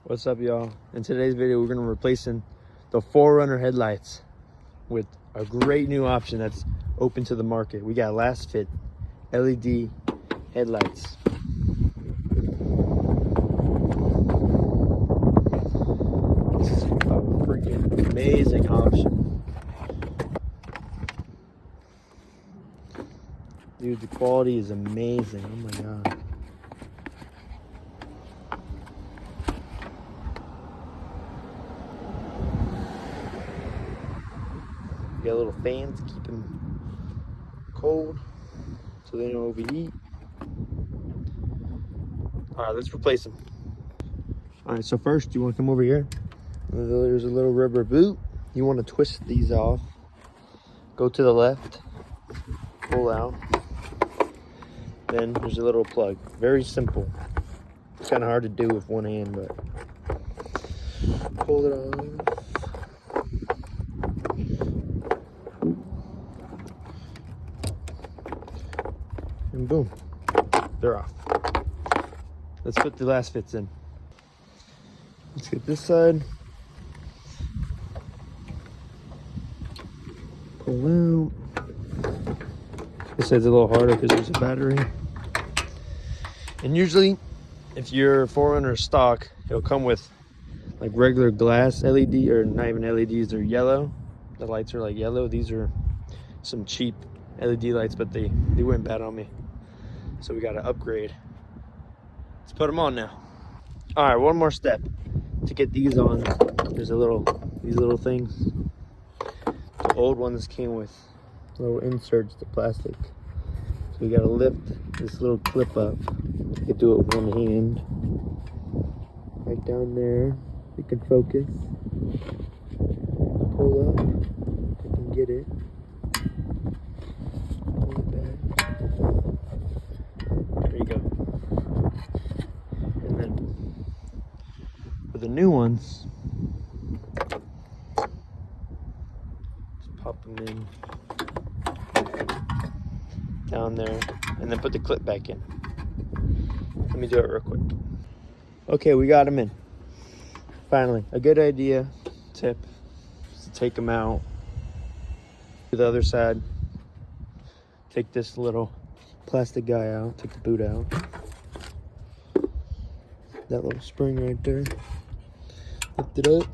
What's up, y'all? In today's video, we're going to be replacing the 4Runner headlights with a great new option that's open to the market. We got Lasfit LED headlights. This is a freaking amazing option. Dude, the quality is amazing. Oh my god. You got little fans to keep them cold so they don't overheat. All right, let's replace them. All right, so first you want to come over here. There's a little rubber boot. You want to twist these off. Go to the left, pull out. Then there's a little plug. Very simple. It's kind of hard to do with one hand, but pull it off. And boom, they're off. Let's put the Lasfits in. Let's get this side. Pull out. This side's a little harder because there's a battery. And usually, if your 4Runner stock, it'll come with like regular glass LED, or not even LEDs, they're yellow. The lights are like yellow. These are some cheap LED lights, but they went bad on me. So we gotta upgrade. Let's put them on now. All right, one more step to get these on. There's these little things. The old ones came with little inserts, the plastic. So we gotta lift this little clip up. You can do it with one hand. Right down there. You can focus. Pull up. You can get it. Pull it back. There you go. And then for the new ones, just pop them in down there, and then put the clip back in. Let me do it real quick. Okay, we got them in. Finally, a good tip is to take them out to the other side. Take this little plastic guy out, take the boot out. That little spring right there. Lift it up.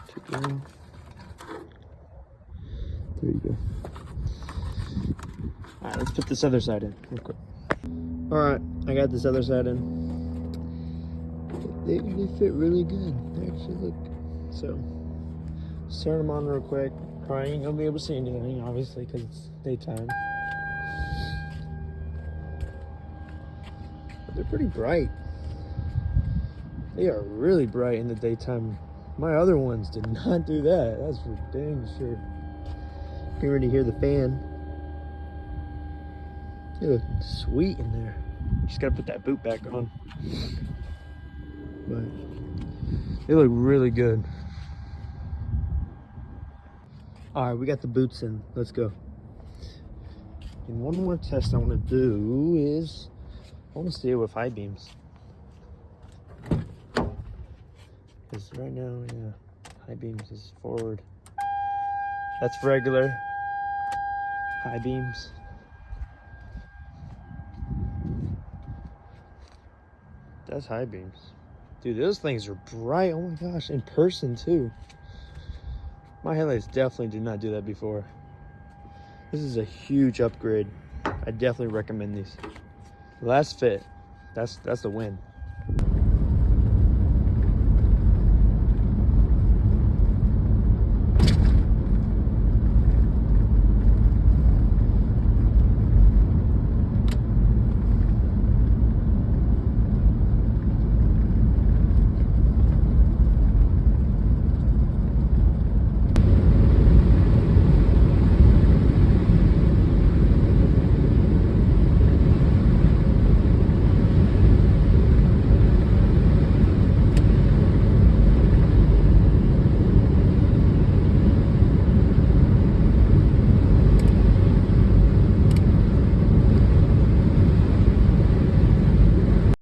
Take it out. There you go. All right, let's put this other side in real quick. All right, I got this other side in. They fit really good. They actually look. So, let's turn them on real quick. Probably ain't gonna be able to see anything, obviously, because it's daytime. But they're pretty bright. They are really bright in the daytime. My other ones did not do that. That's for dang sure. You can already hear the fan. They look sweet in there. Just gotta put that boot back on. But they look really good. All right, we got the boots in. Let's go. And one more test I want to do is I want to see it with high beams. Because right now, yeah, high beams is forward. That's regular. High beams. That's high beams. Dude, those things are bright. Oh my gosh, in person too. My headlights definitely did not do that before. This is a huge upgrade. I definitely recommend these. Lasfit, that's the win.